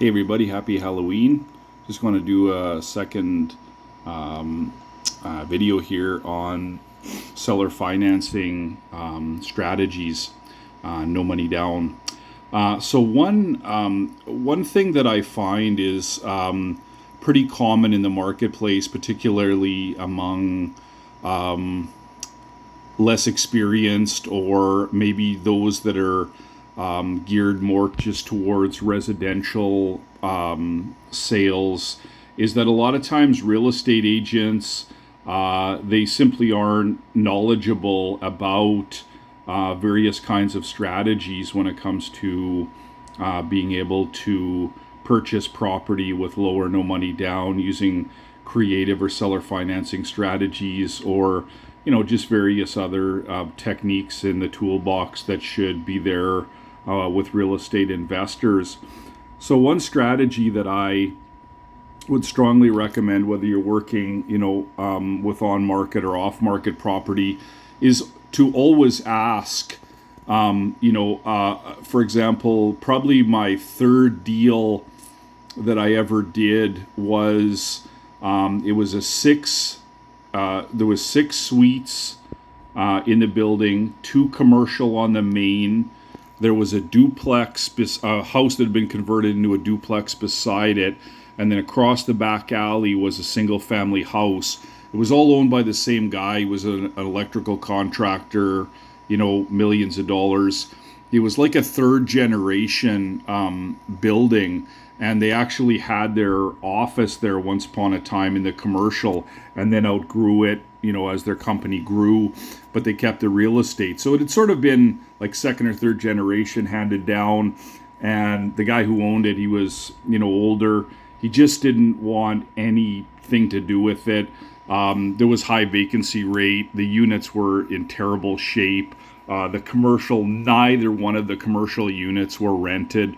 Hey everybody, happy Halloween. Just want to do a second um, video here on seller financing strategies, no money down. One thing that I find is pretty common in the marketplace, particularly among less experienced or maybe those that are geared more just towards residential sales, is that a lot of times real estate agents they simply aren't knowledgeable about various kinds of strategies when it comes to being able to purchase property with low or no money down using creative or seller financing strategies, or just various other techniques in the toolbox that should be there with real estate investors. So one strategy that I would strongly recommend, whether you're working with on market or off market property, is to always ask. For example, probably my third deal that I ever did was it was a six. There was six suites in the building, two commercial on the main. There was a duplex, a house that had been converted into a duplex beside it, and then across the back alley was a single-family house. It was all owned by the same guy. He was an electrical contractor, millions of dollars. It was like a third generation building, and they actually had their office there once upon a time in the commercial, and then outgrew it, as their company grew, but they kept the real estate. So it had sort of been like second or third generation handed down, and the guy who owned it, he was, older. He just didn't want anything to do with it. There was high vacancy rate. The units were in terrible shape. Neither one of the commercial units were rented.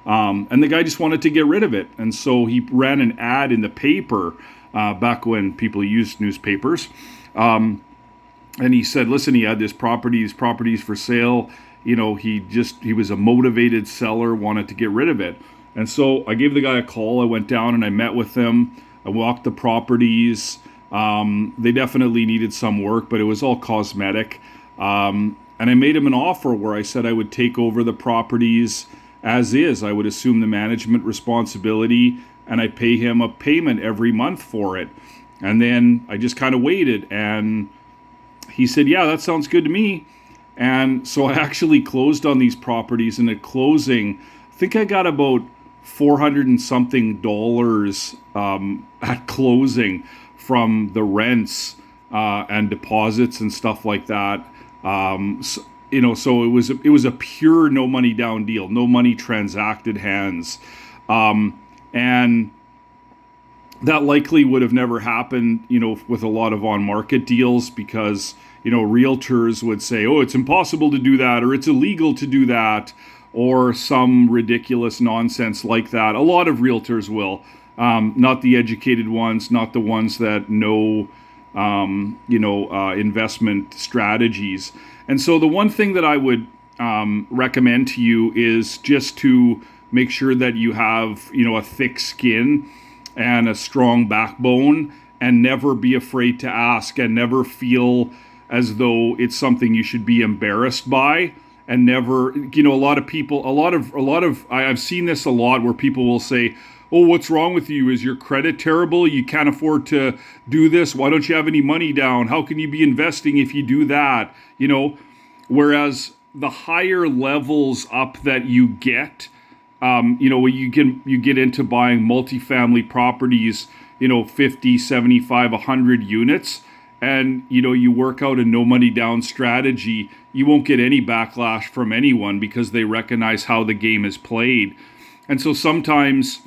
And the guy just wanted to get rid of it. And so he ran an ad in the paper back when people used newspapers. And he said, listen, he had these properties for sale. He was a motivated seller, wanted to get rid of it. And so I gave the guy a call. I went down and I met with him. I walked the properties. They definitely needed some work, but it was all cosmetic. And I made him an offer where I said I would take over the properties as is. I would assume the management responsibility, and I pay him a payment every month for it. And then I just kind of waited, and he said, yeah, that sounds good to me. And so I actually closed on these properties, and at closing, I think I got about $400 and something at closing from the rents and deposits and stuff like that. So it was a pure no money down deal, no money transacted hands, and that likely would have never happened, with a lot of on market deals, because realtors would say, oh, it's impossible to do that, or it's illegal to do that, or some ridiculous nonsense like that. A lot of realtors will, not the educated ones, not the ones that know investment strategies. And so the one thing that I would recommend to you is just to make sure that you have, a thick skin and a strong backbone, and never be afraid to ask, and never feel as though it's something you should be embarrassed by. And never, a lot of I've seen this a lot, where people will say, oh, what's wrong with you? Is your credit terrible? You can't afford to do this. Why don't you have any money down? How can you be investing if you do that? Whereas the higher levels up that you get, when you get into buying multifamily properties, 50, 75, 100 units, and you work out a no money down strategy, you won't get any backlash from anyone, because they recognize how the game is played. And so sometimes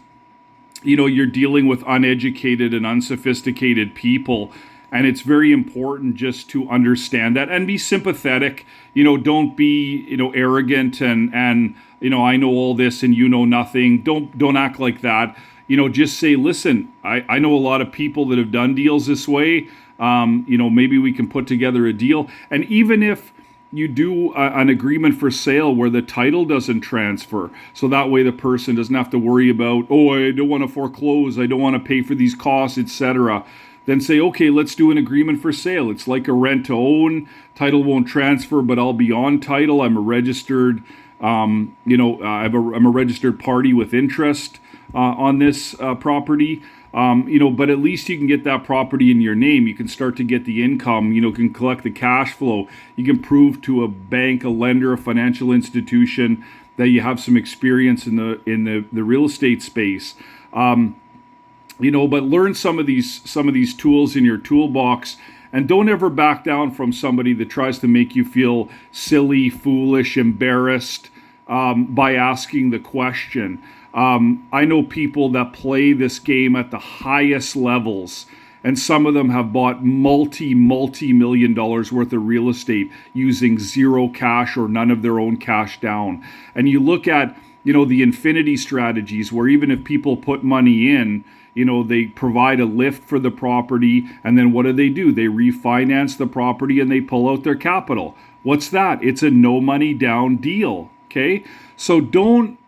you're dealing with uneducated and unsophisticated people, and it's very important just to understand that and be sympathetic. Don't be arrogant and I know all this and you know nothing. Don't act like that. Just say, listen, I know a lot of people that have done deals this way. Maybe we can put together a deal. And even if you do an agreement for sale where the title doesn't transfer. So that way the person doesn't have to worry about, oh, I don't want to foreclose, I don't want to pay for these costs, etc. Then say, okay, let's do an agreement for sale. It's like a rent to own. Title won't transfer, but I'll be on title. I'm a registered, I'm a registered party with interest on this property. But at least you can get that property in your name. You can start to get the income, can collect the cash flow. You can prove to a bank, a lender, a financial institution that you have some experience in the real estate space. But learn some of these tools in your toolbox, and don't ever back down from somebody that tries to make you feel silly, foolish, embarrassed by asking the question. I know people that play this game at the highest levels, and some of them have bought multi-million dollars worth of real estate using zero cash or none of their own cash down. And you look at, the infinity strategies where even if people put money in, they provide a lift for the property, and then what do? They refinance the property and they pull out their capital. What's that? It's a no money down deal. Okay? So don't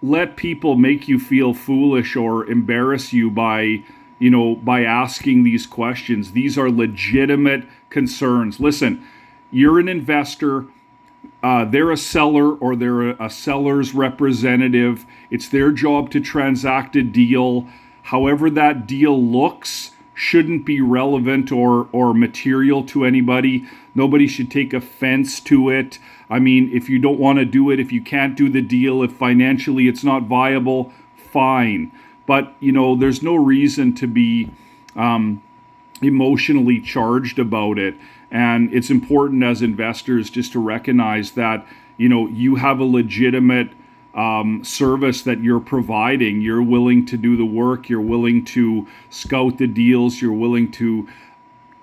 let people make you feel foolish or embarrass you by asking these questions. These are legitimate concerns. Listen, you're an investor. They're a seller or they're a seller's representative. It's their job to transact a deal. However that deal looks shouldn't be relevant or material to anybody. Nobody should take offense to it. I mean, if you don't want to do it, if you can't do the deal, if financially it's not viable, fine. But, there's no reason to be emotionally charged about it. And it's important as investors just to recognize that, you have a legitimate service that you're providing. You're willing to do the work. You're willing to scout the deals. You're willing to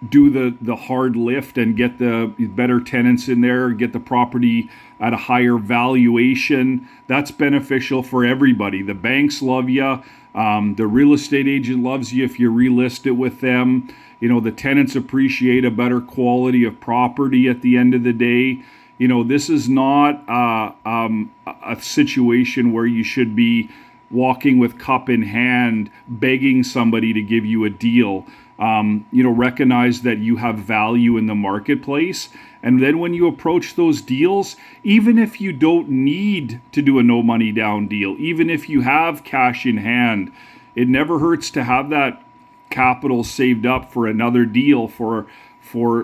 do the hard lift and get the better tenants in there, get the property at a higher valuation. That's beneficial for everybody. The banks love you. The real estate agent loves you if you relist it with them. The tenants appreciate a better quality of property at the end of the day. This is not a situation where you should be walking with cup in hand, begging somebody to give you a deal. Recognize that you have value in the marketplace. And then when you approach those deals, even if you don't need to do a no money down deal, even if you have cash in hand, it never hurts to have that capital saved up for another deal, for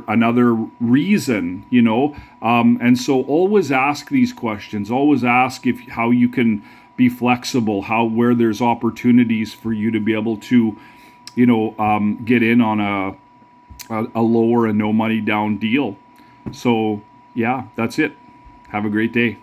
another reason, and so always ask these questions. Always ask how you can be flexible, where there's opportunities for you to be able to, get in on a lower and no money down deal. So yeah, that's it. Have a great day.